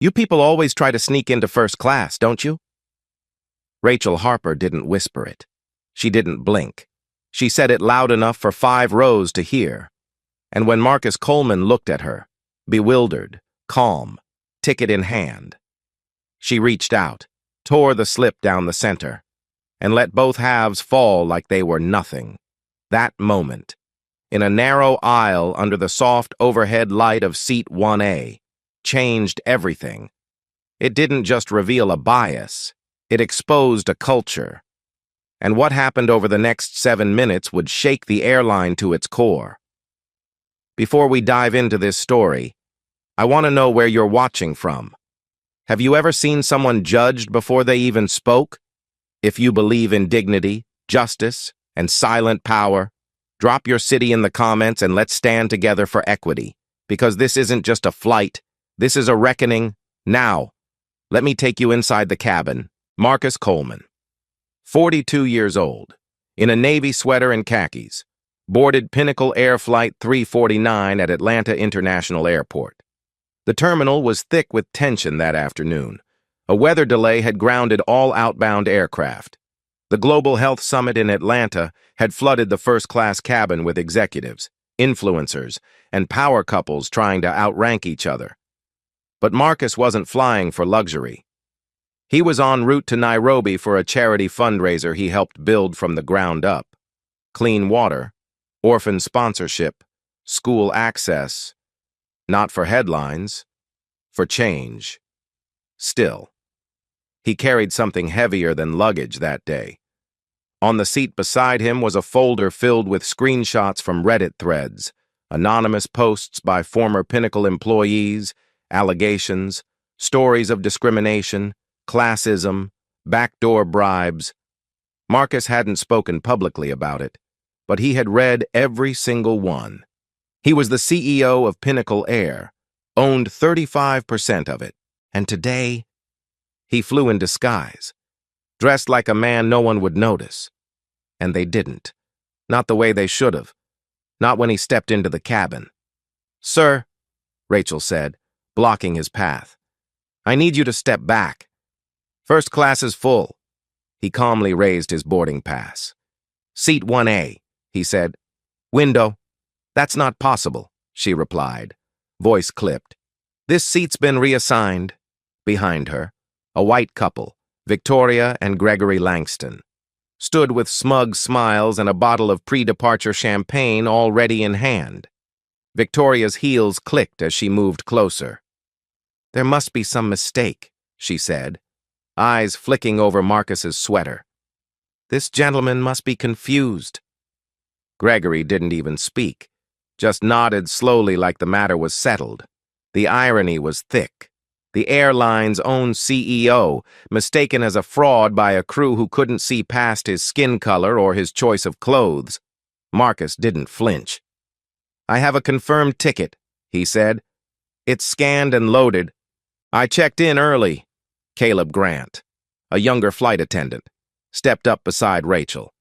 You people always try to sneak into first class, don't you? Rachel Harper didn't whisper it. She didn't blink. She said it loud enough for 5 rows to hear. And when Marcus Coleman looked at her, bewildered, calm, ticket in hand, she reached out, tore the slip down the center, and let both halves fall like they were nothing. That moment, in a narrow aisle under the soft overhead light of seat 1A, changed everything. It didn't just reveal a bias, it exposed a culture. And what happened over the next 7 minutes would shake the airline to its core. Before we dive into this story, I want to know where you're watching from. Have you ever seen someone judged before they even spoke? If you believe in dignity, justice, and silent power, drop your city in the comments and let's stand together for equity. Because this isn't just a flight, this is a reckoning. Now, let me take you inside the cabin. Marcus Coleman, 42 years old, in a Navy sweater and khakis, boarded Pinnacle Air Flight 349 at Atlanta International Airport. The terminal was thick with tension that afternoon. A weather delay had grounded all outbound aircraft. The Global Health Summit in Atlanta had flooded the first-class cabin with executives, influencers, and power couples trying to outrank each other. But Marcus wasn't flying for luxury. He was en route to Nairobi for a charity fundraiser he helped build from the ground up. Clean water, orphan sponsorship, school access. Not for headlines, for change. Still, he carried something heavier than luggage that day. On the seat beside him was a folder filled with screenshots from Reddit threads, anonymous posts by former Pinnacle employees, allegations, stories of discrimination, classism, backdoor bribes. Marcus hadn't spoken publicly about it, but he had read every single one. He was the CEO of Pinnacle Air, owned 35% of it, and today, he flew in disguise, dressed like a man no one would notice. And they didn't. Not the way they should have. Not when he stepped into the cabin. "Sir," Rachel said, blocking his path, "I need you to step back. First class is full." He calmly raised his boarding pass. "Seat 1A, he said. "Window." "That's not possible," she replied, voice clipped. "This seat's been reassigned." Behind her, a white couple, Victoria and Gregory Langston, stood with smug smiles and a bottle of pre-departure champagne already in hand. Victoria's heels clicked as she moved closer. "There must be some mistake," she said, eyes flicking over Marcus's sweater. "This gentleman must be confused." Gregory didn't even speak, just nodded slowly like the matter was settled. The irony was thick. The airline's own CEO, mistaken as a fraud by a crew who couldn't see past his skin color or his choice of clothes. Marcus didn't flinch. "I have a confirmed ticket," he said. "It's scanned and loaded. I checked in early." Caleb Grant, a younger flight attendant, stepped up beside Rachel.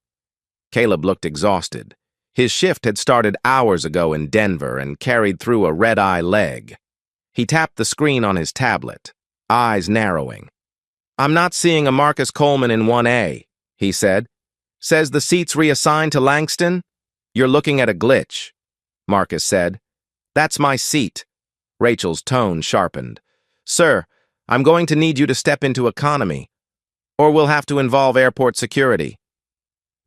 Caleb looked exhausted. His shift had started hours ago in Denver and carried through a red-eye leg. He tapped the screen on his tablet, eyes narrowing. "I'm not seeing a Marcus Coleman in 1A, he said. "Says the seat's reassigned to Langston?" "You're looking at a glitch," Marcus said. "That's my seat." Rachel's tone sharpened. "Sir, I'm going to need you to step into economy, or we'll have to involve airport security."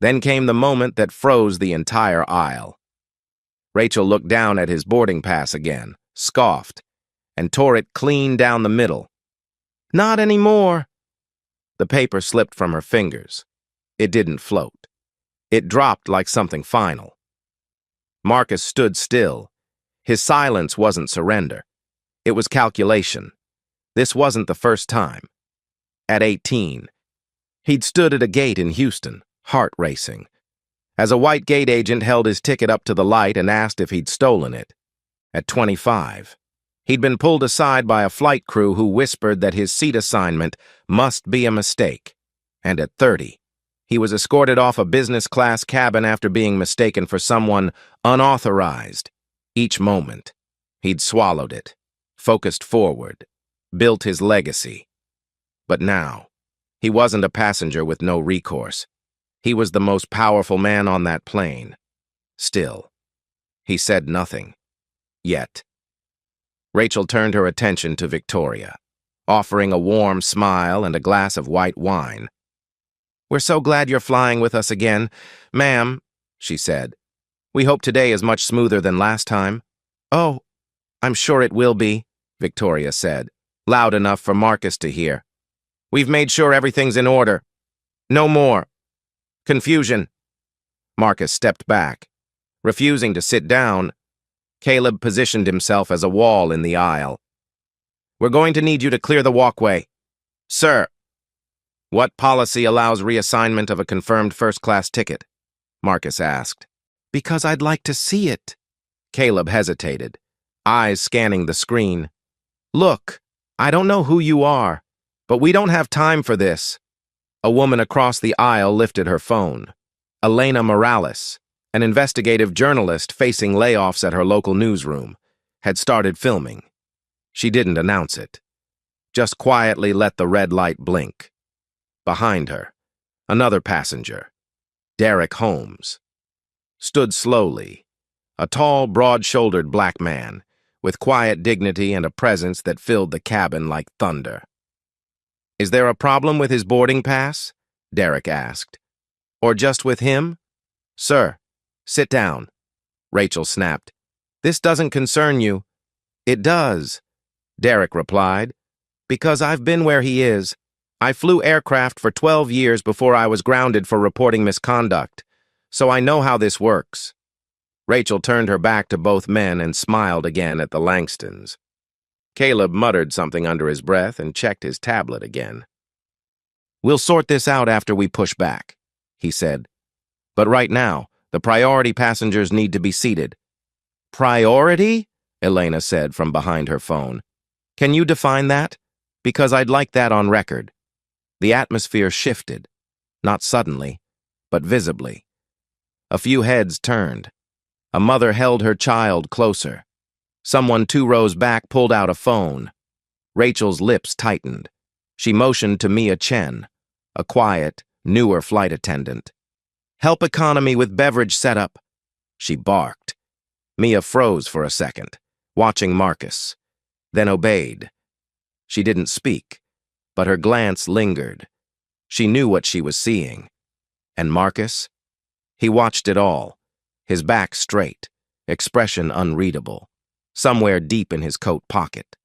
Then came the moment that froze the entire aisle. Rachel looked down at his boarding pass again, scoffed, and tore it clean down the middle. "Not anymore." The paper slipped from her fingers. It didn't float. It dropped like something final. Marcus stood still. His silence wasn't surrender. It was calculation. This wasn't the first time. At 18, he'd stood at a gate in Houston, heart racing, as a white gate agent held his ticket up to the light and asked if he'd stolen it. At 25, he'd been pulled aside by a flight crew who whispered that his seat assignment must be a mistake. And at 30, he was escorted off a business-class cabin after being mistaken for someone unauthorized. Each moment, he'd swallowed it, focused forward, built his legacy. But now, he wasn't a passenger with no recourse. He was the most powerful man on that plane. Still, he said nothing. Yet. Rachel turned her attention to Victoria, offering a warm smile and a glass of white wine. "We're so glad you're flying with us again, ma'am," she said. "We hope today is much smoother than last time." "Oh, I'm sure it will be," Victoria said, loud enough for Marcus to hear. "We've made sure everything's in order. No more confusion." Marcus stepped back. Refusing to sit down, Caleb positioned himself as a wall in the aisle. "We're going to need you to clear the walkway." "Sir." "What policy allows reassignment of a confirmed first-class ticket?" Marcus asked. "Because I'd like to see it." Caleb hesitated, eyes scanning the screen. "Look, I don't know who you are, but we don't have time for this." A woman across the aisle lifted her phone. Elena Morales, an investigative journalist facing layoffs at her local newsroom, had started filming. She didn't announce it, just quietly let the red light blink. Behind her, another passenger, Derek Holmes, stood slowly, a tall, broad-shouldered black man, with quiet dignity and a presence that filled the cabin like thunder. "Is there a problem with his boarding pass?" Derek asked. "Or just with him?" "Sir, sit down," Rachel snapped. "This doesn't concern you." "It does," Derek replied, "because I've been where he is. I flew aircraft for 12 years before I was grounded for reporting misconduct, so I know how this works." Rachel turned her back to both men and smiled again at the Langstons. Caleb muttered something under his breath and checked his tablet again. "We'll sort this out after we push back," he said. "But right now, the priority passengers need to be seated." "Priority?" Elena said from behind her phone. "Can you define that? Because I'd like that on record." The atmosphere shifted, not suddenly, but visibly. A few heads turned. A mother held her child closer. Someone 2 rows back pulled out a phone. Rachel's lips tightened. She motioned to Mia Chen, a quiet, newer flight attendant. "Help economy with beverage setup," she barked. Mia froze for a second, watching Marcus, then obeyed. She didn't speak, but her glance lingered. She knew what she was seeing. And Marcus? He watched it all, his back straight, expression unreadable, somewhere deep in his coat pocket.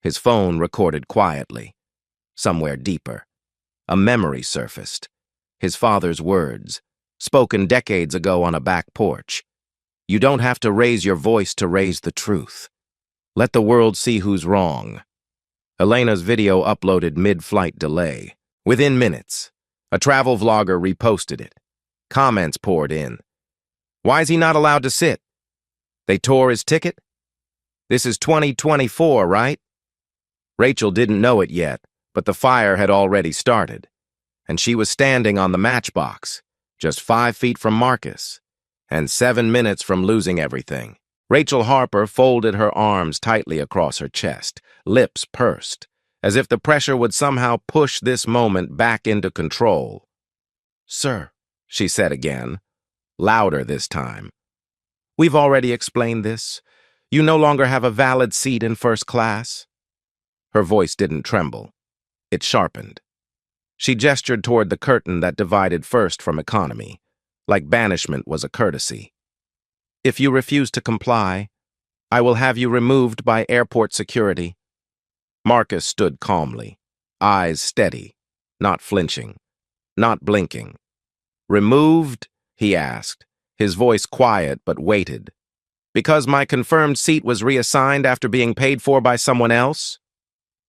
His phone recorded quietly. Somewhere deeper. A memory surfaced. His father's words, spoken decades ago on a back porch. "You don't have to raise your voice to raise the truth. Let the world see who's wrong." Elena's video uploaded mid-flight delay. Within minutes, a travel vlogger reposted it. Comments poured in. "Why is he not allowed to sit? They tore his ticket? This is 2024, right?" Rachel didn't know it yet, but the fire had already started, and she was standing on the matchbox, just 5 feet from Marcus, and 7 minutes from losing everything. Rachel Harper folded her arms tightly across her chest, lips pursed, as if the pressure would somehow push this moment back into control. "Sir," she said again, louder this time. "We've already explained this. You no longer have a valid seat in first class." Her voice didn't tremble. It sharpened. She gestured toward the curtain that divided first from economy, like banishment was a courtesy. "If you refuse to comply, I will have you removed by airport security." Marcus stood calmly, eyes steady, not flinching, not blinking. "Removed?" he asked, his voice quiet but weighted. "Because my confirmed seat was reassigned after being paid for by someone else?"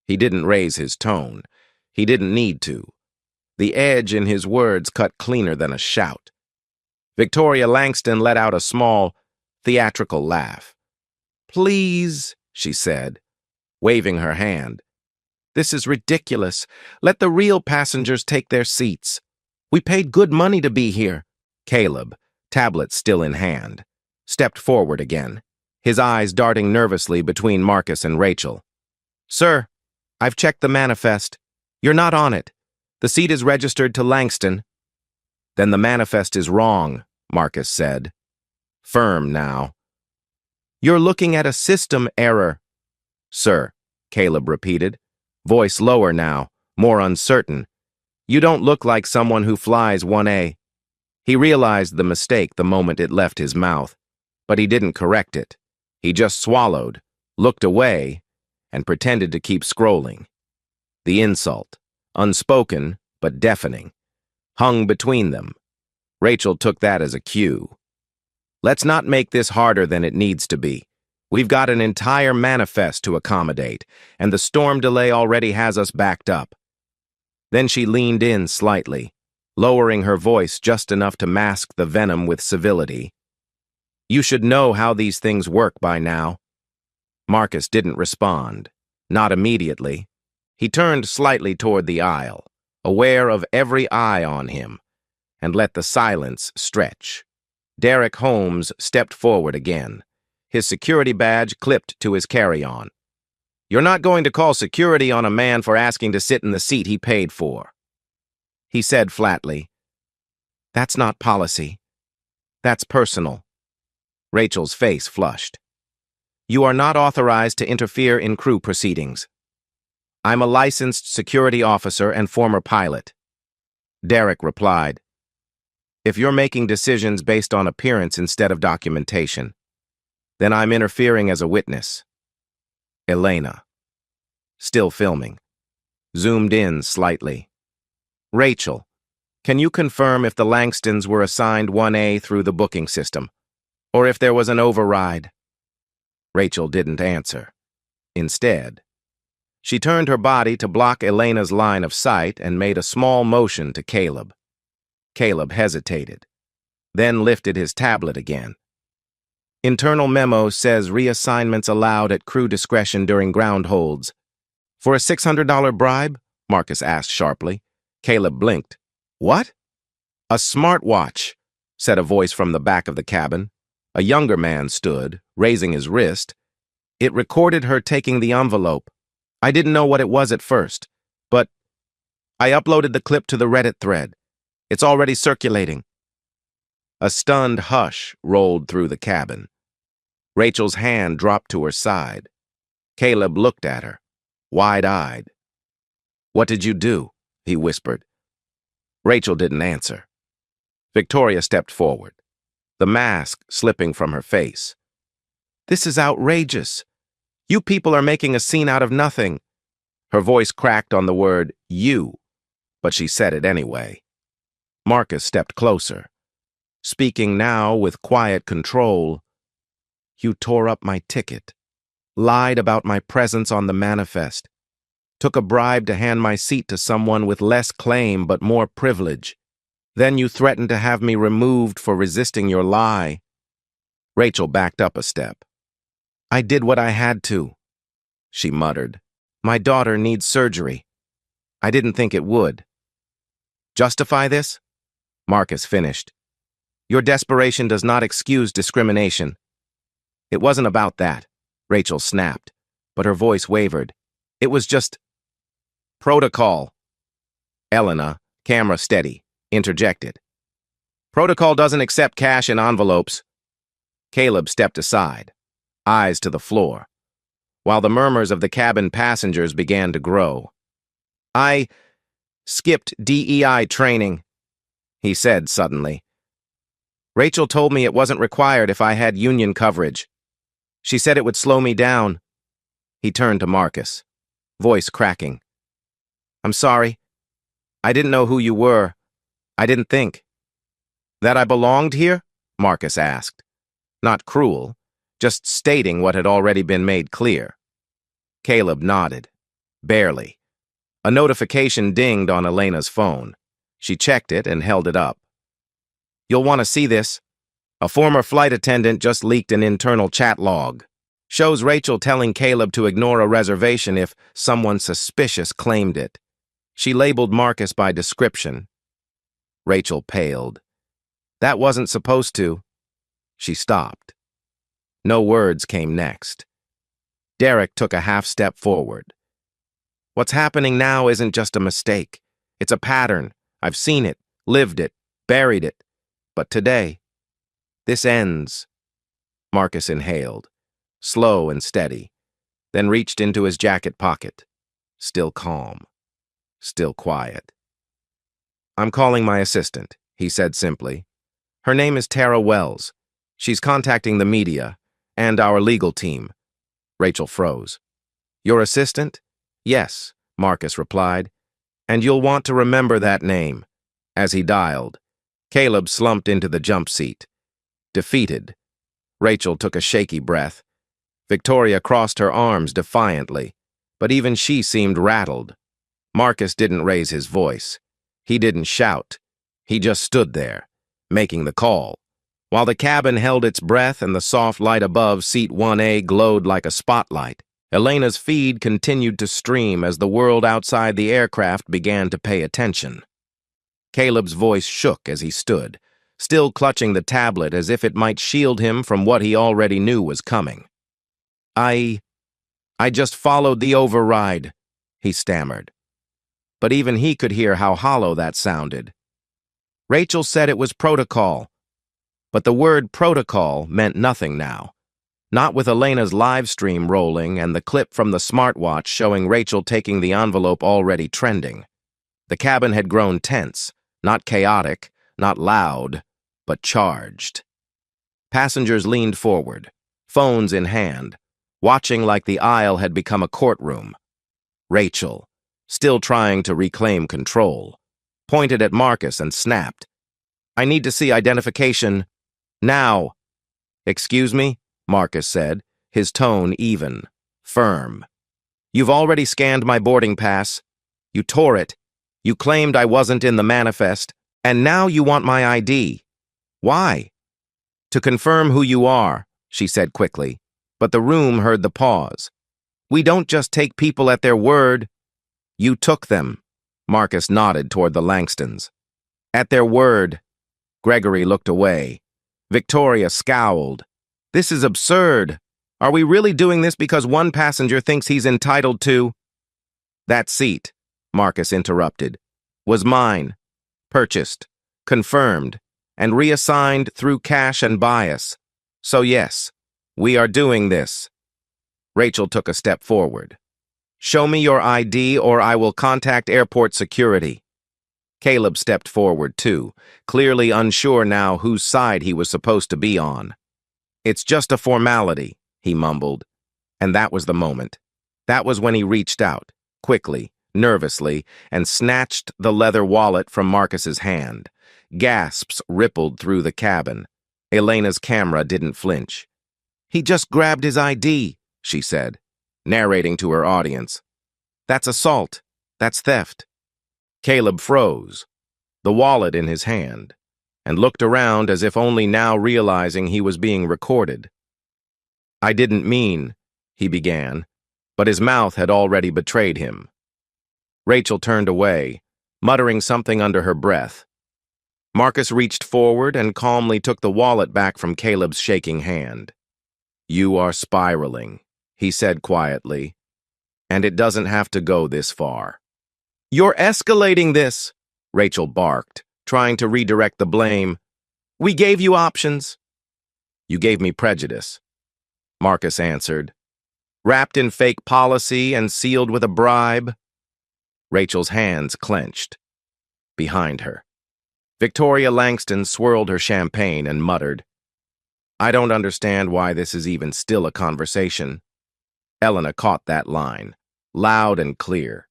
He didn't raise his tone. He didn't need to. The edge in his words cut cleaner than a shout. Victoria Langston let out a small, theatrical laugh. "Please," she said, waving her hand. "This is ridiculous. Let the real passengers take their seats. We paid good money to be here." Caleb, tablet still in hand, stepped forward again, his eyes darting nervously between Marcus and Rachel. "Sir, I've checked the manifest. You're not on it. The seat is registered to Langston. Then the manifest is wrong, Marcus said. Firm now. You're looking at a system error. Sir, Caleb repeated, voice lower now, more uncertain. You don't look like someone who flies 1A. He realized the mistake the moment it left his mouth, but he didn't correct it. He just swallowed, looked away, and pretended to keep scrolling. The insult, unspoken but deafening, hung between them. Rachel took that as a cue. Let's not make this harder than it needs to be. We've got an entire manifest to accommodate, and the storm delay already has us backed up. Then she leaned in slightly, lowering her voice just enough to mask the venom with civility. You should know how these things work by now. Marcus didn't respond, not immediately. He turned slightly toward the aisle, aware of every eye on him, and let the silence stretch. Derek Holmes stepped forward again, his security badge clipped to his carry-on. You're not going to call security on a man for asking to sit in the seat he paid for. He said flatly, That's not policy. That's personal. Rachel's face flushed. You are not authorized to interfere in crew proceedings. I'm a licensed security officer and former pilot. Derek replied, If you're making decisions based on appearance instead of documentation, then I'm interfering as a witness. Elena. Still filming. Zoomed in slightly. Rachel, can you confirm if the Langstons were assigned 1A through the booking system, or if there was an override? Rachel didn't answer. Instead, she turned her body to block Elena's line of sight and made a small motion to Caleb. Caleb hesitated, then lifted his tablet again. Internal memo says reassignments allowed at crew discretion during ground holds. For a $600 bribe? Marcus asked sharply. Caleb blinked. What? A smartwatch, said a voice from the back of the cabin. A younger man stood, raising his wrist. It recorded her taking the envelope. I didn't know what it was at first, but I uploaded the clip to the Reddit thread. It's already circulating. A stunned hush rolled through the cabin. Rachel's hand dropped to her side. Caleb looked at her, wide-eyed. What did you do? He whispered. Rachel didn't answer. Victoria stepped forward, the mask slipping from her face. This is outrageous. You people are making a scene out of nothing. Her voice cracked on the word you, but she said it anyway. Marcus stepped closer, speaking now with quiet control. You tore up my ticket, lied about my presence on the manifest, took a bribe to hand my seat to someone with less claim but more privilege. Then you threatened to have me removed for resisting your lie. Rachel backed up a step. I did what I had to, she muttered. My daughter needs surgery. I didn't think it would. Justify this? Marcus finished. Your desperation does not excuse discrimination. It wasn't about that, Rachel snapped, but her voice wavered. It was just protocol. Elena, camera steady, interjected. Protocol doesn't accept cash in envelopes. Caleb stepped aside, eyes to the floor, while the murmurs of the cabin passengers began to grow. I skipped DEI training, he said suddenly. Rachel told me it wasn't required if I had union coverage. She said it would slow me down. He turned to Marcus, voice cracking. I'm sorry. I didn't know who you were. I didn't think. That I belonged here? Marcus asked. Not cruel, just stating what had already been made clear. Caleb nodded, barely. A notification dinged on Elena's phone. She checked it and held it up. You'll want to see this. A former flight attendant just leaked an internal chat log. Shows Rachel telling Caleb to ignore a reservation if someone suspicious claimed it. She labeled Marcus by description. Rachel paled. That wasn't supposed to. She stopped. No words came next. Derek took a half step forward. What's happening now isn't just a mistake. It's a pattern. I've seen it, lived it, buried it. But today, this ends. Marcus inhaled, slow and steady, then reached into his jacket pocket. Still calm. Still quiet. "I'm calling my assistant," he said simply. "Her name is Tara Wells. She's contacting the media and our legal team." Rachel froze. "Your assistant?" "Yes," Marcus replied. "And you'll want to remember that name." As he dialed, Caleb slumped into the jump seat. Defeated. Rachel took a shaky breath. Victoria crossed her arms defiantly, but even she seemed rattled. Marcus didn't raise his voice. He didn't shout. He just stood there, making the call. While the cabin held its breath and the soft light above seat 1A glowed like a spotlight, Elena's feed continued to stream as the world outside the aircraft began to pay attention. Caleb's voice shook as he stood, still clutching the tablet as if it might shield him from what he already knew was coming. I just followed the override," he stammered. But even he could hear how hollow that sounded. Rachel said it was protocol. But the word protocol meant nothing now. Not with Elena's live stream rolling and the clip from the smartwatch showing Rachel taking the envelope already trending. The cabin had grown tense, not chaotic, not loud, but charged. Passengers leaned forward, phones in hand, watching like the aisle had become a courtroom. Rachel, still trying to reclaim control, pointed at Marcus and snapped. "I need to see identification. Now." "Excuse me?" Marcus said, his tone even, firm. "You've already scanned my boarding pass. You tore it. You claimed I wasn't in the manifest, and now you want my ID. Why?" "To confirm who you are," she said quickly, but the room heard the pause. "We don't just take people at their word." "You took them." Marcus nodded toward the Langstons. "At their word." Gregory looked away. Victoria scowled. "This is absurd. Are we really doing this because one passenger thinks he's entitled to—" "That seat," Marcus interrupted, "was mine, purchased, confirmed, and reassigned through cash and bias. So yes, we are doing this." Rachel took a step forward. "Show me your ID or I will contact airport security." Caleb stepped forward too, clearly unsure now whose side he was supposed to be on. "It's just a formality," he mumbled. And that was the moment. That was when he reached out, quickly, nervously, and snatched the leather wallet from Marcus's hand. Gasps rippled through the cabin. Elena's camera didn't flinch. "He just grabbed his ID," she said, narrating to her audience. "That's assault. That's theft." Caleb froze, the wallet in his hand, and looked around as if only now realizing he was being recorded. "I didn't mean," he began, but his mouth had already betrayed him. Rachel turned away, muttering something under her breath. Marcus reached forward and calmly took the wallet back from Caleb's shaking hand. "You are spiraling," he said quietly, "and it doesn't have to go this far." "You're escalating this," Rachel barked, trying to redirect the blame. "We gave you options." "You gave me prejudice," Marcus answered. "Wrapped in fake policy and sealed with a bribe." Rachel's hands clenched. Behind her, Victoria Langston swirled her champagne and muttered, "I don't understand why this is even still a conversation." Elena caught that line, loud and clear.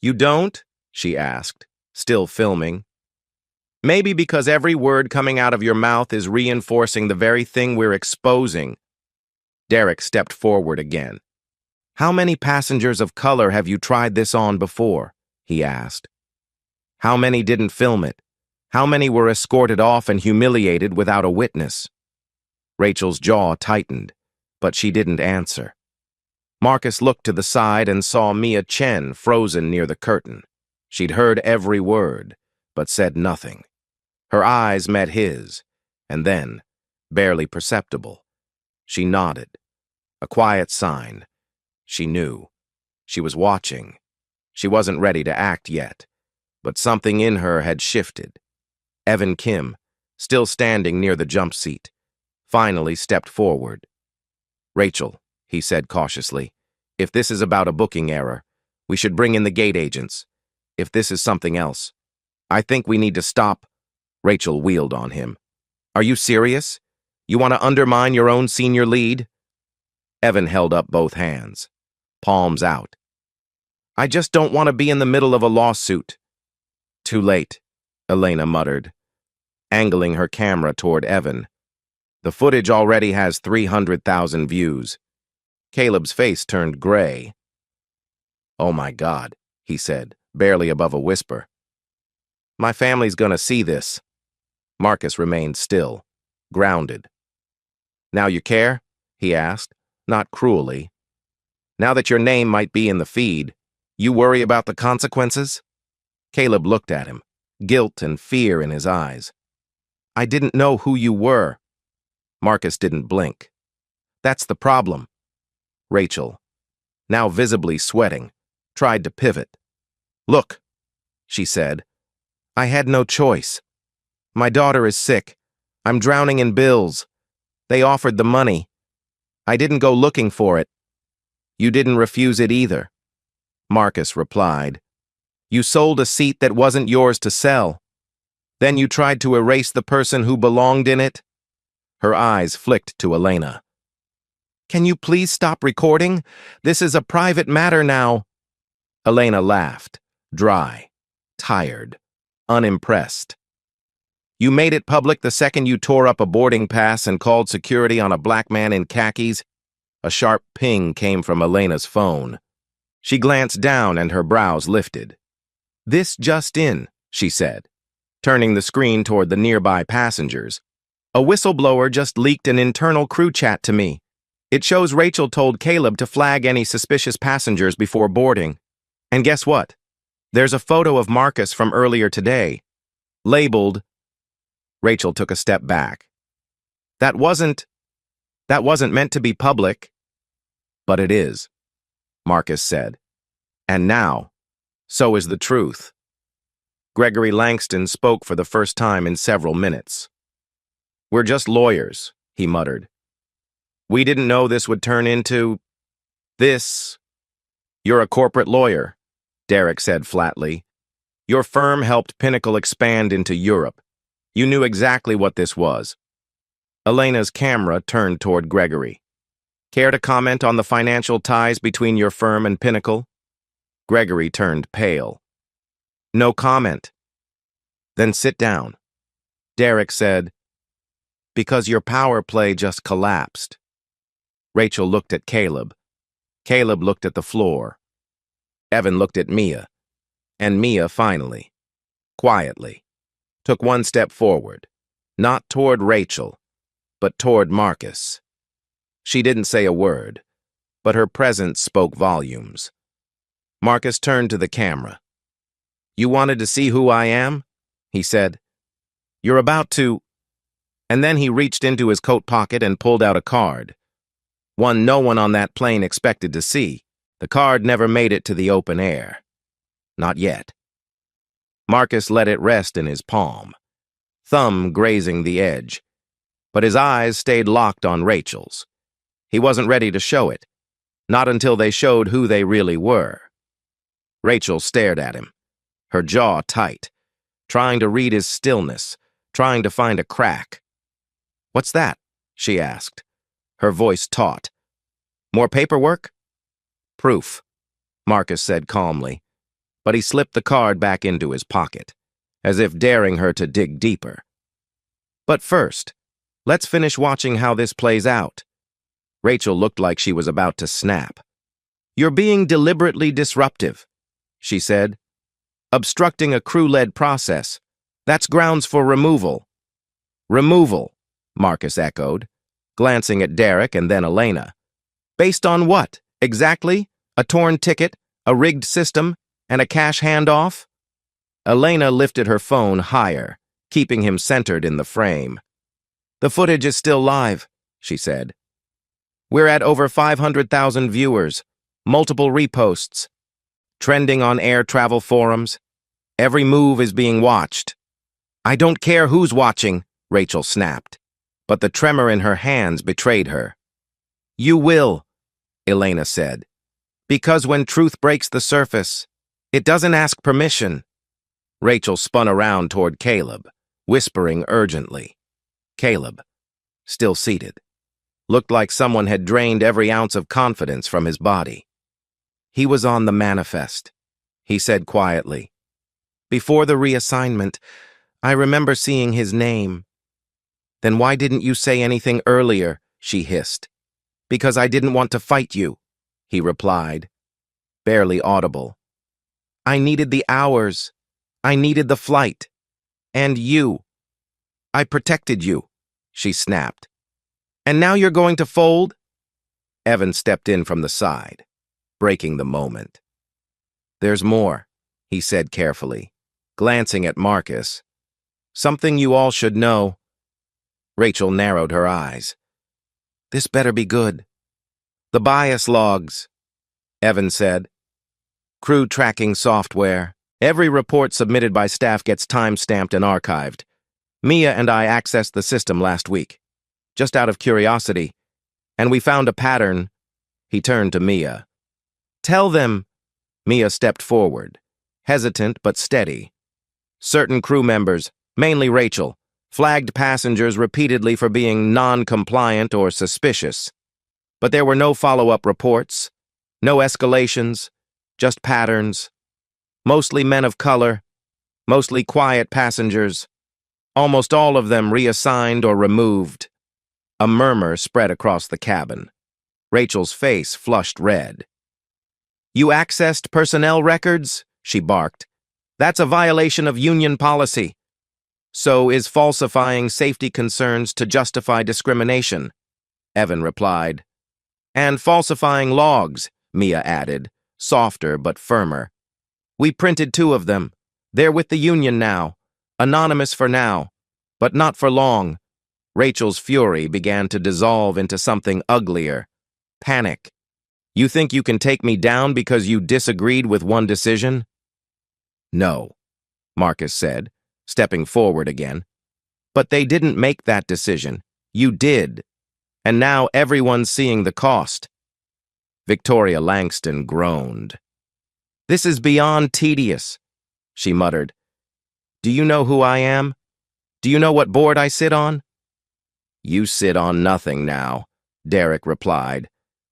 "You don't?" she asked, still filming. "Maybe because every word coming out of your mouth is reinforcing the very thing we're exposing." Derek stepped forward again. "How many passengers of color have you tried this on before?" he asked. "How many didn't film it? How many were escorted off and humiliated without a witness?" Rachel's jaw tightened, but she didn't answer. Marcus looked to the side and saw Mia Chen frozen near the curtain. She'd heard every word, but said nothing. Her eyes met his, and then, barely perceptible, she nodded. A quiet sign. She knew. She was watching, She wasn't ready to act yet, but something in her had shifted. Evan Kim, still standing near the jump seat, finally stepped forward. "Rachel," he said cautiously, "if this is about a booking error, we should bring in the gate agents. If this is something else, I think we need to stop." Rachel wheeled on him. "Are you serious? You want to undermine your own senior lead?" Evan held up both hands, palms out. "I just don't want to be in the middle of a lawsuit." "Too late," Elena muttered, angling her camera toward Evan. "The footage already has 300,000 views." Caleb's face turned gray. "Oh my God," he said, barely above a whisper. "My family's gonna see this." Marcus remained still, grounded. "Now you care?" he asked, not cruelly. "Now that your name might be in the feed, you worry about the consequences?" Caleb looked at him, guilt and fear in his eyes. "I didn't know who you were." Marcus didn't blink. "That's the problem." Rachel, now visibly sweating, tried to pivot. "Look," she said, "I had no choice. My daughter is sick. I'm drowning in bills. They offered the money. I didn't go looking for it. You didn't refuse it either." Marcus replied, "You sold a seat that wasn't yours to sell. Then you tried to erase the person who belonged in it." Her eyes flicked to Elena. "Can you please stop recording? This is a private matter now." Elena laughed, dry, tired, unimpressed. "You made it public the second you tore up a boarding pass and called security on a black man in khakis." A sharp ping came from Elena's phone. She glanced down and her brows lifted. "This just in," she said, turning the screen toward the nearby passengers. "A whistleblower just leaked an internal crew chat to me. It shows Rachel told Caleb to flag any suspicious passengers before boarding. And guess what? There's a photo of Marcus from earlier today, labeled..." Rachel took a step back. That wasn't meant to be public." "But it is," Marcus said. "And now, so is the truth." Gregory Langston spoke for the first time in several minutes. "We're just lawyers," he muttered. "We didn't know this would turn into this." "You're a corporate lawyer," Derek said flatly. "Your firm helped Pinnacle expand into Europe. You knew exactly what this was." Elena's camera turned toward Gregory. "Care to comment on the financial ties between your firm and Pinnacle?" Gregory turned pale. "No comment." "Then sit down." Derek said, "Because your power play just collapsed." Rachel looked at Caleb. Caleb looked at the floor. Evan looked at Mia. And Mia finally, quietly, took one step forward, not toward Rachel, but toward Marcus. She didn't say a word, but her presence spoke volumes. Marcus turned to the camera. "You wanted to see who I am?" he said. "You're about to..." And then he reached into his coat pocket and pulled out a card. One no one on that plane expected to see. The card never made it to the open air. Not yet. Marcus let it rest in his palm, thumb grazing the edge, but his eyes stayed locked on Rachel's. He wasn't ready to show it, not until they showed who they really were. Rachel stared at him, her jaw tight, trying to read his stillness, trying to find a crack. "What's that?" she asked, her voice taut. "More paperwork?" "Proof," Marcus said calmly, but he slipped the card back into his pocket, as if daring her to dig deeper. "But first, let's finish watching how this plays out." Rachel looked like she was about to snap. "You're being deliberately disruptive," she said. "Obstructing a crew-led process. That's grounds for removal." "Removal," Marcus echoed, glancing at Derek and then Elena. "Based on what, exactly? A torn ticket, a rigged system, and a cash handoff?" Elena lifted her phone higher, keeping him centered in the frame. "The footage is still live," she said. "We're at over 500,000 viewers, multiple reposts. trending on air travel forums. Every move is being watched. I don't care who's watching, Rachel snapped, but the tremor in her hands betrayed her. You will, Elena said, because when truth breaks the surface, it doesn't ask permission. Rachel spun around toward Caleb, whispering urgently. Caleb, still seated, looked like someone had drained every ounce of confidence from his body. He was on the manifest, he said quietly. Before the reassignment, I remember seeing his name. Then why didn't you say anything earlier? She hissed. Because I didn't want to fight you, he replied, barely audible. I needed the hours. I needed the flight. And you. I protected you, she snapped. And now you're going to fold? Evan stepped in from the side, breaking the moment. There's more, he said carefully, glancing at Marcus. Something you all should know. Rachel narrowed her eyes. This better be good. The bias logs, Evan said. Crew tracking software. Every report submitted by staff gets time-stamped and archived. Mia and I accessed the system last week, just out of curiosity, and we found a pattern. He turned to Mia. Tell them. Mia stepped forward, hesitant but steady. Certain crew members, mainly Rachel, flagged passengers repeatedly for being non-compliant or suspicious. But there were no follow-up reports, no escalations, just patterns. Mostly men of color, mostly quiet passengers, almost all of them reassigned or removed. A murmur spread across the cabin. Rachel's face flushed red. You accessed personnel records? She barked. That's a violation of union policy. So is falsifying safety concerns to justify discrimination, Evan replied. And falsifying logs, Mia added, softer but firmer. We printed 2 of them. They're with the union now. Anonymous for now, but not for long. Rachel's fury began to dissolve into something uglier. Panic. You think you can take me down because you disagreed with one decision? No, Marcus said, stepping forward again. But they didn't make that decision. You did. And now everyone's seeing the cost. Victoria Langston groaned. This is beyond tedious, she muttered. Do you know who I am? Do you know what board I sit on? You sit on nothing now, Derek replied,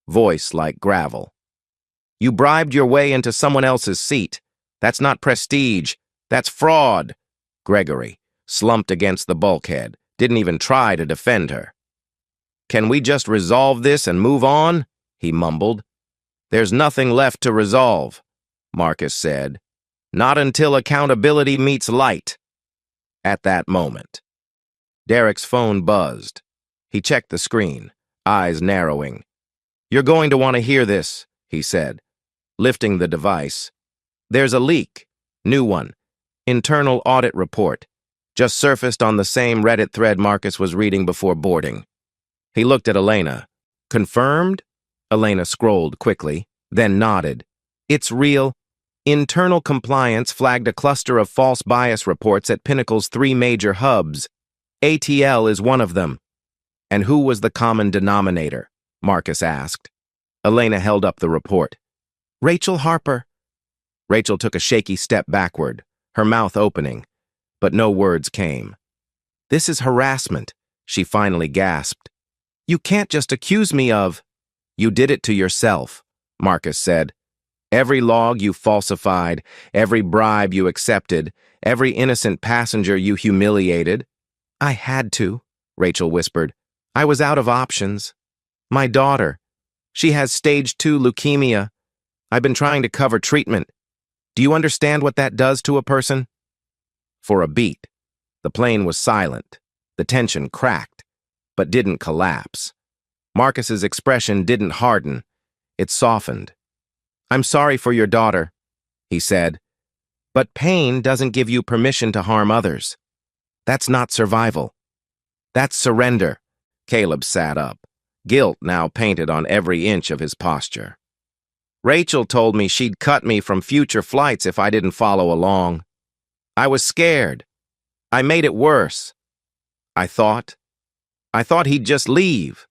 voice like gravel. You bribed your way into someone else's seat. That's not prestige. That's fraud. Gregory, slumped against the bulkhead, didn't even try to defend her. Can we just resolve this and move on? He mumbled. There's nothing left to resolve, Marcus said. Not until accountability meets light. At that moment, Derek's phone buzzed. He checked the screen, eyes narrowing. You're going to want to hear this, he said, lifting the device. There's a leak. New one. Internal audit report. Just surfaced on the same Reddit thread Marcus was reading before boarding. He looked at Elena. Confirmed? Elena scrolled quickly, then nodded. It's real. Internal compliance flagged a cluster of false bias reports at Pinnacle's 3 major hubs. ATL is one of them. And who was the common denominator? Marcus asked. Elena held up the report. Rachel Harper. Rachel took a shaky step backward, her mouth opening, but no words came. This is harassment, she finally gasped. You can't just accuse me of... You did it to yourself, Marcus said. Every log you falsified, every bribe you accepted, every innocent passenger you humiliated. I had to, Rachel whispered. I was out of options. My daughter. She has stage 2 leukemia. I've been trying to cover treatment. Do you understand what that does to a person? For a beat, the plane was silent. The tension cracked, but didn't collapse. Marcus's expression didn't harden. It softened. I'm sorry for your daughter, he said, but pain doesn't give you permission to harm others. That's not survival. That's surrender. Caleb sat up, guilt now painted on every inch of his posture. Rachel told me she'd cut me from future flights if I didn't follow along. I was scared. I made it worse. I thought he'd just leave.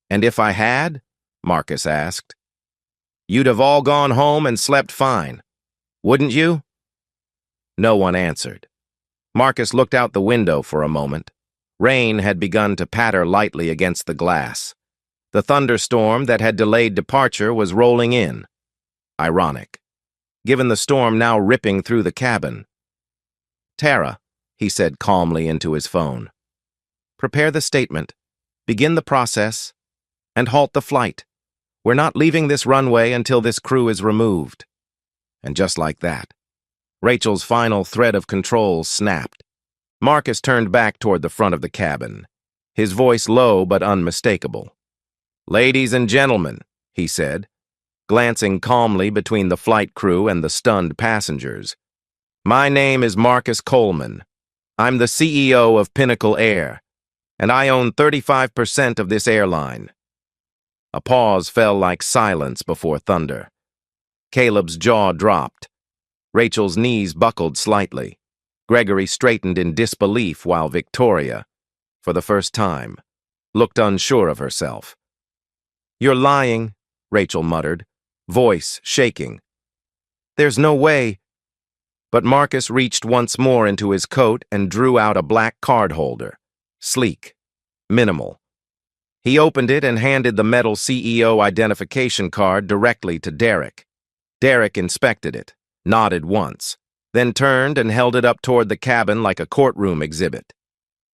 And if I had? Marcus asked. You'd have all gone home and slept fine, wouldn't you? No one answered. Marcus looked out the window for a moment. Rain had begun to patter lightly against the glass. The thunderstorm that had delayed departure was rolling in. Ironic, given the storm now ripping through the cabin. Tara, he said calmly into his phone. Prepare the statement, begin the process, and halt the flight. We're not leaving this runway until this crew is removed. And just like that, Rachel's final thread of control snapped. Marcus turned back toward the front of the cabin, his voice low but unmistakable. Ladies and gentlemen, he said, glancing calmly between the flight crew and the stunned passengers. My name is Marcus Coleman. I'm the CEO of Pinnacle Air, and I own 35% of this airline. A pause fell like silence before thunder. Caleb's jaw dropped. Rachel's knees buckled slightly. Gregory straightened in disbelief while Victoria, for the first time, looked unsure of herself. You're lying, Rachel muttered, voice shaking. There's no way. But Marcus reached once more into his coat and drew out a black card holder, sleek, minimal. He opened it and handed the metal CEO identification card directly to Derek. Derek inspected it, nodded once, then turned and held it up toward the cabin like a courtroom exhibit.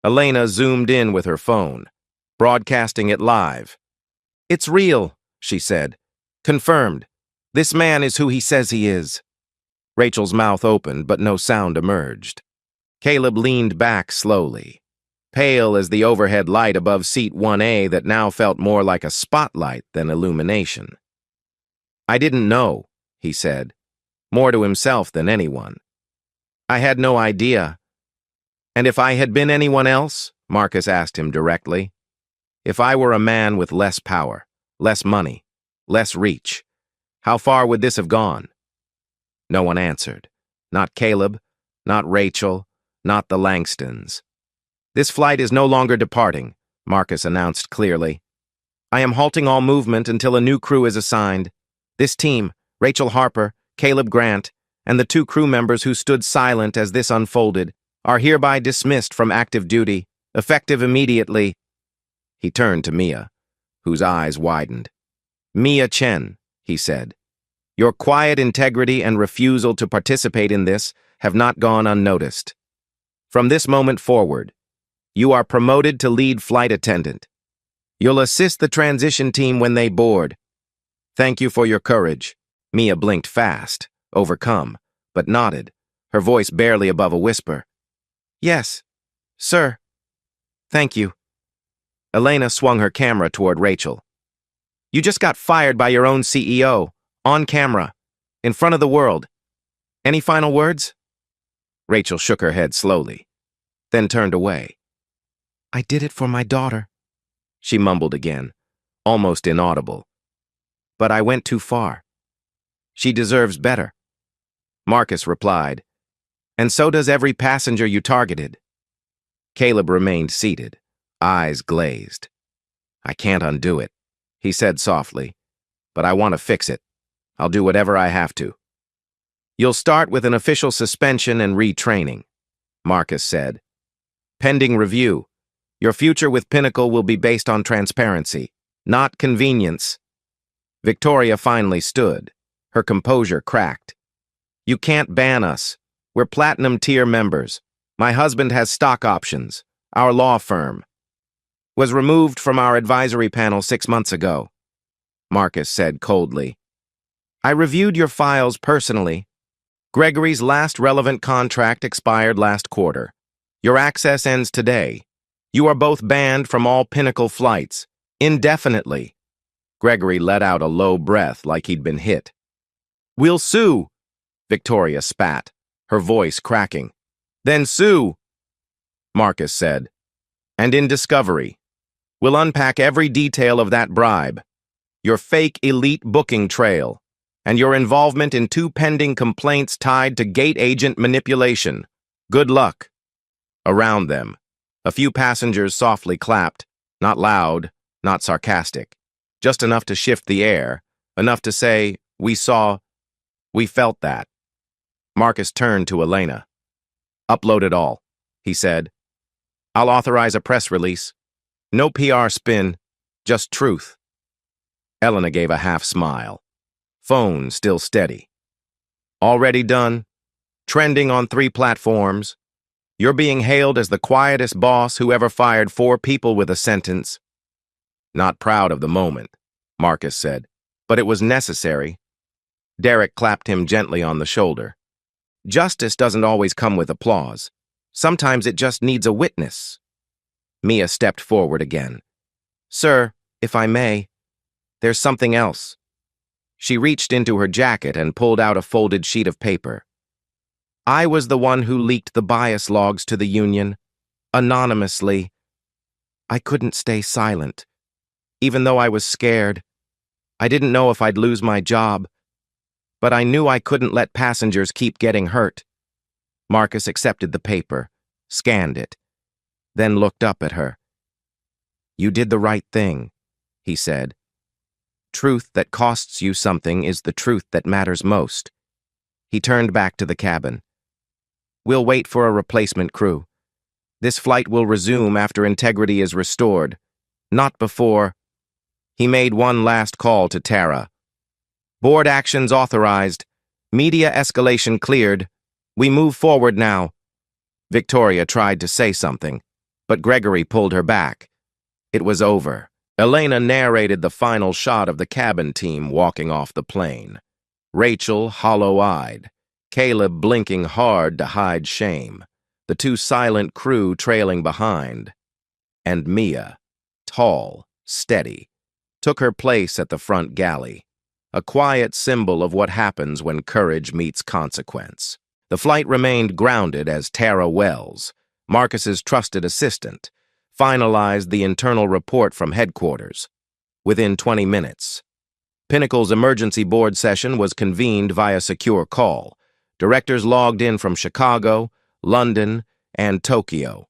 Elena zoomed in with her phone, broadcasting it live. It's real, she said. Confirmed. This man is who he says he is. Rachel's mouth opened, but no sound emerged. Caleb leaned back slowly, pale as the overhead light above seat 1A that now felt more like a spotlight than illumination. I didn't know, he said, more to himself than anyone. I had no idea. And if I had been anyone else, Marcus asked him directly, if I were a man with less power, less money, less reach, how far would this have gone? No one answered. Not Caleb, not Rachel, not the Langstons. This flight is no longer departing, Marcus announced clearly. I am halting all movement until a new crew is assigned. This team, Rachel Harper, Caleb Grant, and the 2 crew members who stood silent as this unfolded, are hereby dismissed from active duty, effective immediately. He turned to Mia, whose eyes widened. Mia Chen, he said, your quiet integrity and refusal to participate in this have not gone unnoticed. From this moment forward, you are promoted to lead flight attendant. You'll assist the transition team when they board. Thank you for your courage. Mia blinked fast, overcome, but nodded, her voice barely above a whisper. Yes, sir. Thank you. Elena swung her camera toward Rachel. You just got fired by your own CEO, on camera, in front of the world. Any final words? Rachel shook her head slowly, then turned away. I did it for my daughter, she mumbled again, almost inaudible. But I went too far. She deserves better. Marcus replied, and so does every passenger you targeted. Caleb remained seated, eyes glazed. I can't undo it, he said softly, but I want to fix it. I'll do whatever I have to. You'll start with an official suspension and retraining, Marcus said. Pending review, your future with Pinnacle will be based on transparency, not convenience. Victoria finally stood, her composure cracked. You can't ban us. We're platinum tier members. My husband has stock options. Our law firm was removed from our advisory panel 6 months ago, Marcus said coldly. I reviewed your files personally. Gregory's last relevant contract expired last quarter. Your access ends today. You are both banned from all Pinnacle flights, indefinitely. Gregory let out a low breath like he'd been hit. We'll sue, Victoria spat, her voice cracking. Then sue, Marcus said. And in discovery, we'll unpack every detail of that bribe. your fake elite booking trail, and your involvement in 2 pending complaints tied to gate agent manipulation. Good luck. Around them, a few passengers softly clapped, not loud, not sarcastic, just enough to shift the air, enough to say, "We saw, we felt that." Marcus turned to Elena. "Upload it all," he said. "I'll authorize a press release. No PR spin, just truth." Elena gave a half smile. Phone still steady. "Already done. Trending on 3 platforms. You're being hailed as the quietest boss who ever fired 4 people with a sentence." "Not proud of the moment," Marcus said, "but it was necessary." Derek clapped him gently on the shoulder. "Justice doesn't always come with applause. Sometimes it just needs a witness." Mia stepped forward again. "Sir, if I may, there's something else." She reached into her jacket and pulled out a folded sheet of paper. "I was the one who leaked the bias logs to the union, anonymously. I couldn't stay silent, even though I was scared. I didn't know if I'd lose my job, but I knew I couldn't let passengers keep getting hurt." Marcus accepted the paper, scanned it, then looked up at her. "You did the right thing," he said. "Truth that costs you something is the truth that matters most." He turned back to the cabin. "We'll wait for a replacement crew. This flight will resume after integrity is restored, not before." He made one last call to Tara. "Board actions authorized. Media escalation cleared. We move forward now." Victoria tried to say something, but Gregory pulled her back. It was over. Elena narrated the final shot of the cabin team walking off the plane. Rachel hollow-eyed, Caleb blinking hard to hide shame, the 2 silent crew trailing behind, and Mia, tall, steady, took her place at the front galley, a quiet symbol of what happens when courage meets consequence. The flight remained grounded as Tara Wells, Marcus's trusted assistant, finalized the internal report from headquarters. Within 20 minutes, Pinnacle's emergency board session was convened via secure call. Directors logged in from Chicago, London, and Tokyo.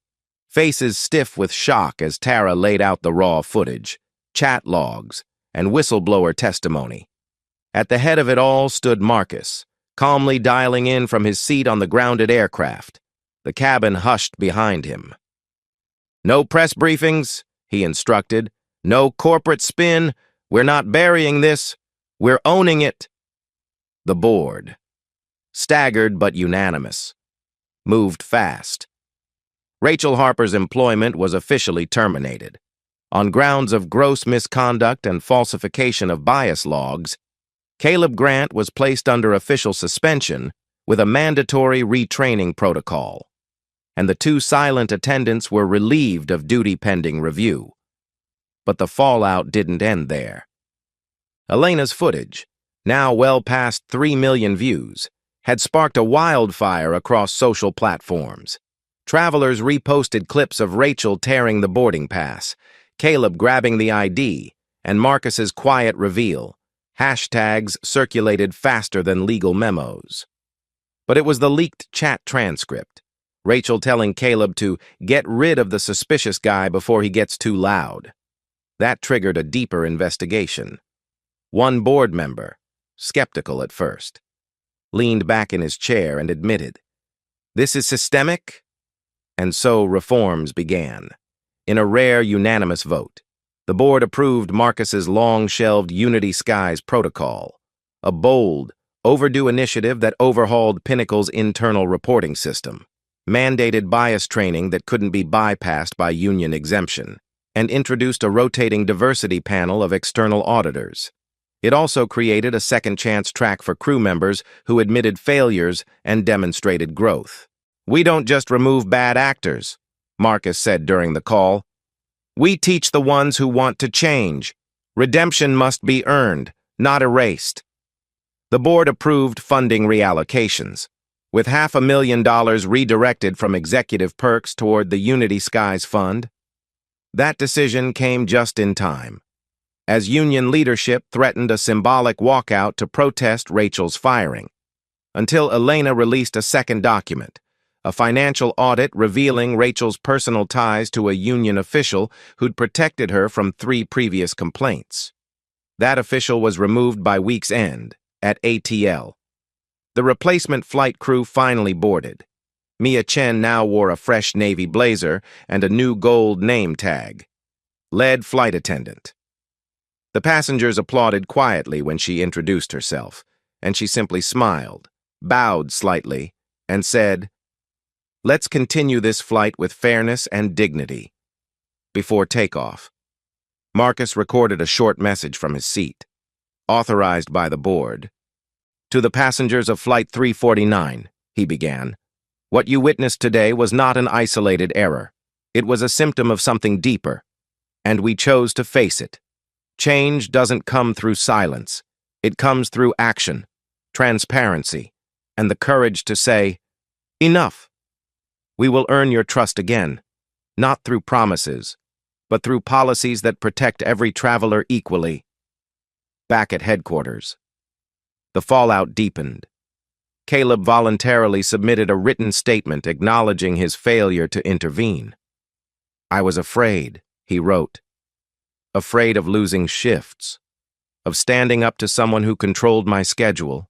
Faces stiff with shock as Tara laid out the raw footage, chat logs, and whistleblower testimony. At the head of it all stood Marcus, calmly dialing in from his seat on the grounded aircraft. The cabin hushed behind him. "No press briefings," he instructed. "No corporate spin. We're not burying this. We're owning it." The board, staggered but unanimous, moved fast. Rachel Harper's employment was officially terminated. On grounds of gross misconduct and falsification of bias logs, Caleb Grant was placed under official suspension with a mandatory retraining protocol, and the 2 silent attendants were relieved of duty pending review. But the fallout didn't end there. Elena's footage, now well past 3 million views, had sparked a wildfire across social platforms. Travelers reposted clips of Rachel tearing the boarding pass, Caleb grabbing the ID, and Marcus's quiet reveal. Hashtags circulated faster than legal memos. But it was the leaked chat transcript, Rachel telling Caleb to get rid of the suspicious guy before he gets too loud. That triggered a deeper investigation. One board member, skeptical at first, leaned back in his chair and admitted, "This is systemic?" And so reforms began. In a rare unanimous vote, the board approved Marcus's long-shelved Unity Skies protocol, a bold, overdue initiative that overhauled Pinnacle's internal reporting system, mandated bias training that couldn't be bypassed by union exemption, and introduced a rotating diversity panel of external auditors. It also created a second-chance track for crew members who admitted failures and demonstrated growth. "We don't just remove bad actors," Marcus said during the call. "We teach the ones who want to change. Redemption must be earned, not erased." The board approved funding reallocations, with $500,000 redirected from executive perks toward the Unity Skies Fund. That decision came just in time. as union leadership threatened a symbolic walkout to protest Rachel's firing, until Elena released a second document, a financial audit revealing Rachel's personal ties to a union official who'd protected her from 3 previous complaints. That official was removed by week's end, at ATL. The replacement flight crew finally boarded. Mia Chen now wore a fresh navy blazer and a new gold name tag. Lead flight attendant. The passengers applauded quietly when she introduced herself, and she simply smiled, bowed slightly, and said, "Let's continue this flight with fairness and dignity." Before takeoff, Marcus recorded a short message from his seat, authorized by the board. "To the passengers of Flight 349, he began, what you witnessed today was not an isolated error. It was a symptom of something deeper, and we chose to face it. Change doesn't come through silence. It comes through action, transparency, and the courage to say, 'Enough.' We will earn your trust again, not through promises, but through policies that protect every traveler equally." Back at headquarters, the fallout deepened. Caleb voluntarily submitted a written statement acknowledging his failure to intervene. "I was afraid," he wrote. "Afraid of losing shifts, of standing up to someone who controlled my schedule.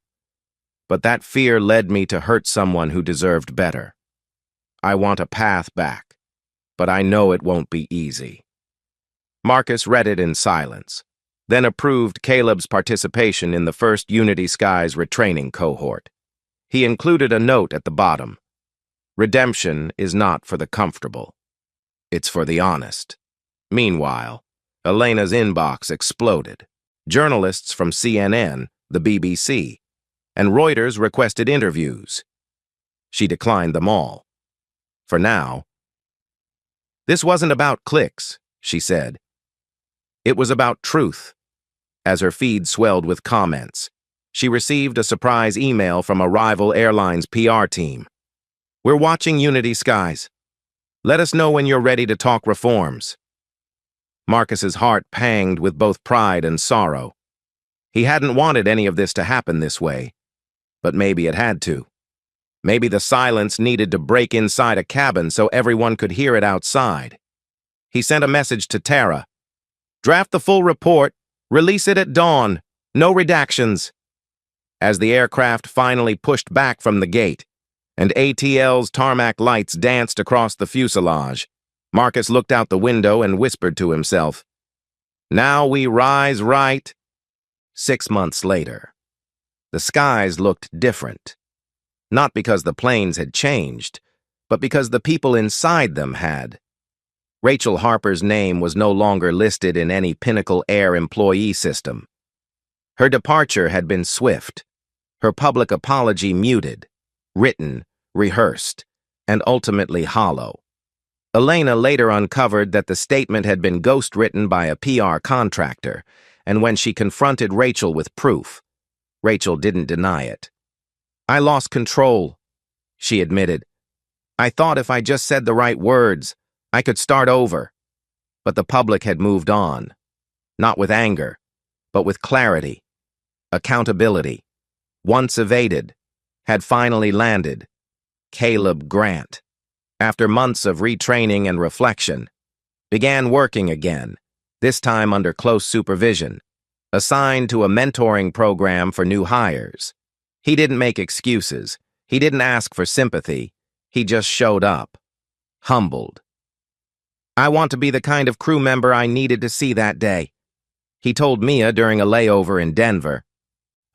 But that fear led me to hurt someone who deserved better. I want a path back, but I know it won't be easy." Marcus read it in silence, then approved Caleb's participation in the first Unity Skies retraining cohort. He included a note at the bottom. "Redemption is not for the comfortable. It's for the honest." Meanwhile, Elena's inbox exploded. Journalists from CNN, the BBC, and Reuters requested interviews. She declined them all. For now. "This wasn't about clicks," she said. "It was about truth." As her feed swelled with comments, she received a surprise email from a rival airline's PR team. "We're watching Unity Skies. Let us know when you're ready to talk reforms." Marcus's heart panged with both pride and sorrow. He hadn't wanted any of this to happen this way, but maybe it had to. Maybe the silence needed to break inside a cabin so everyone could hear it outside. He sent a message to Tara. "Draft the full report, release it at dawn, no redactions." As the aircraft finally pushed back from the gate, and ATL's tarmac lights danced across the fuselage, Marcus looked out the window and whispered to himself, "Now we rise right." 6 months later, the skies looked different. Not because the planes had changed, but because the people inside them had. Rachel Harper's name was no longer listed in any Pinnacle Air employee system. Her departure had been swift, her public apology muted, written, rehearsed, and ultimately hollow. Elena later uncovered that the statement had been ghostwritten by a PR contractor, and when she confronted Rachel with proof, Rachel didn't deny it. "I lost control," she admitted. "I thought if I just said the right words, I could start over." But the public had moved on, not with anger, but with clarity. Accountability, once evaded, had finally landed. Caleb Grant, after months of retraining and reflection, began working again, this time under close supervision, assigned to a mentoring program for new hires. He didn't make excuses. He didn't ask for sympathy. He just showed up, humbled. "I want to be the kind of crew member I needed to see that day," he told Mia during a layover in Denver.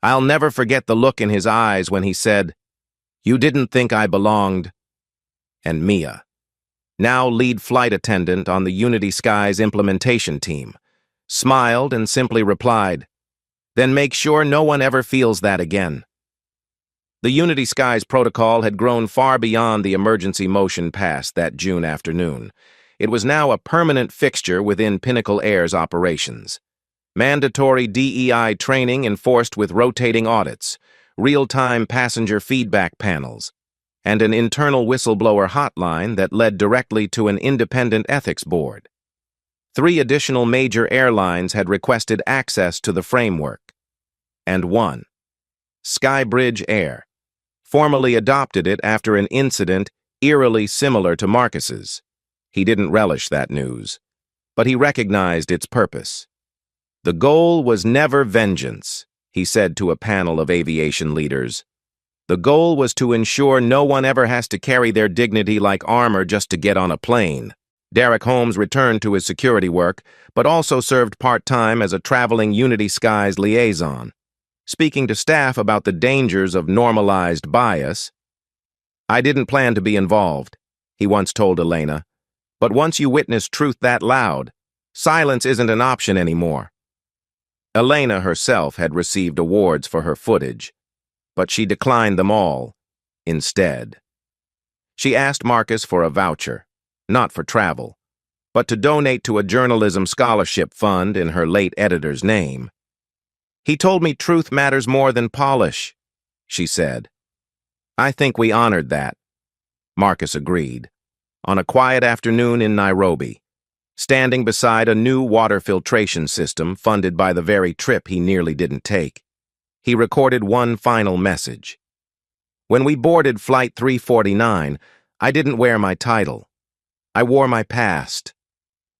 "I'll never forget the look in his eyes when he said, 'You didn't think I belonged.'" And Mia, now lead flight attendant on the Unity Skies implementation team, smiled and simply replied, "Then make sure no one ever feels that again." The Unity Skies protocol had grown far beyond the emergency motion pass that June afternoon. It was now a permanent fixture within Pinnacle Air's operations. Mandatory DEI training enforced with rotating audits, real-time passenger feedback panels, and an internal whistleblower hotline that led directly to an independent ethics board. 3 additional major airlines had requested access to the framework. And one, Skybridge Air, formally adopted it after an incident eerily similar to Marcus's. He didn't relish that news, but he recognized its purpose. The goal was never vengeance, he said to a panel of aviation leaders. The goal was to ensure no one ever has to carry their dignity like armor just to get on a plane. Derek Holmes returned to his security work, but also served part-time as a traveling Unity Skies liaison, speaking to staff about the dangers of normalized bias. "I didn't plan to be involved," he once told Elena, "but once you witness truth that loud, silence isn't an option anymore." Elena herself had received awards for her footage, but she declined them all instead. She asked Marcus for a voucher, not for travel, but to donate to a journalism scholarship fund in her late editor's name. "He told me truth matters more than polish," she said. "I think we honored that," Marcus agreed, on a quiet afternoon in Nairobi, standing beside a new water filtration system funded by the very trip he nearly didn't take. He recorded one final message. "When we boarded Flight 349, I didn't wear my title. I wore my past.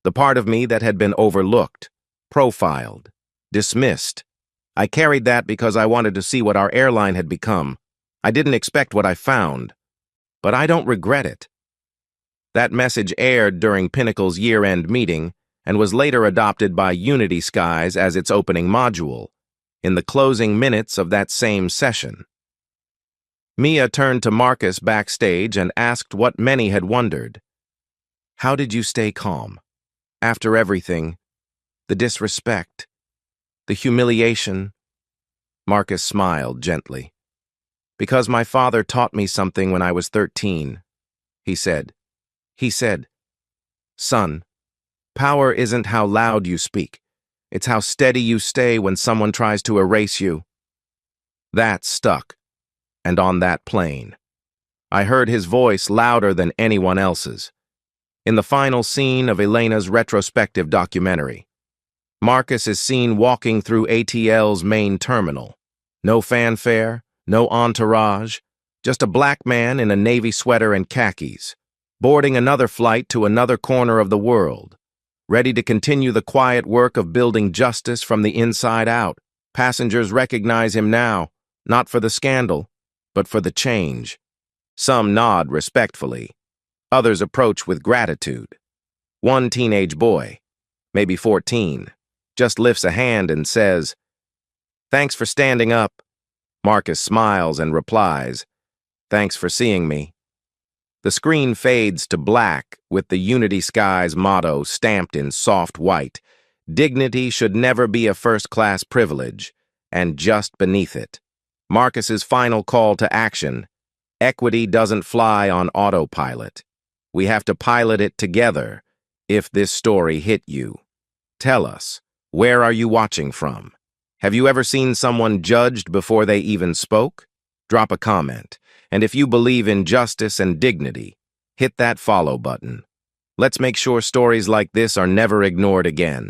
The part of me that had been overlooked, profiled, dismissed. I carried that because I wanted to see what our airline had become. I didn't expect what I found, but I don't regret it." That message aired during Pinnacle's year-end meeting and was later adopted by Unity Skies as its opening module, in the closing minutes of that same session. Mia turned to Marcus backstage and asked what many had wondered. "How did you stay calm? After everything, the disrespect, the humiliation?" Marcus smiled gently. "Because my father taught me something when I was 13, he said. He said, 'Son, power isn't how loud you speak. It's how steady you stay when someone tries to erase you.' That stuck, and on that plane. I heard his voice louder than anyone else's. In the final scene of Elena's retrospective documentary, Marcus is seen walking through ATL's main terminal. No fanfare, no entourage, just a black man in a navy sweater and khakis, boarding another flight to another corner of the world, ready to continue the quiet work of building justice from the inside out. Passengers recognize him now, not for the scandal, but for the change. Some nod respectfully. Others approach with gratitude. One teenage boy, maybe 14, just lifts a hand and says, "Thanks for standing up." Marcus smiles and replies, "Thanks for seeing me." The screen fades to black with the Unity Skies motto stamped in soft white. Dignity should never be a first-class privilege, and just beneath it, Marcus's final call to action: equity doesn't fly on autopilot. We have to pilot it together. If this story hit you, tell us, where are you watching from? Have you ever seen someone judged before they even spoke? Drop a comment. And if you believe in justice and dignity, hit that follow button. Let's make sure stories like this are never ignored again.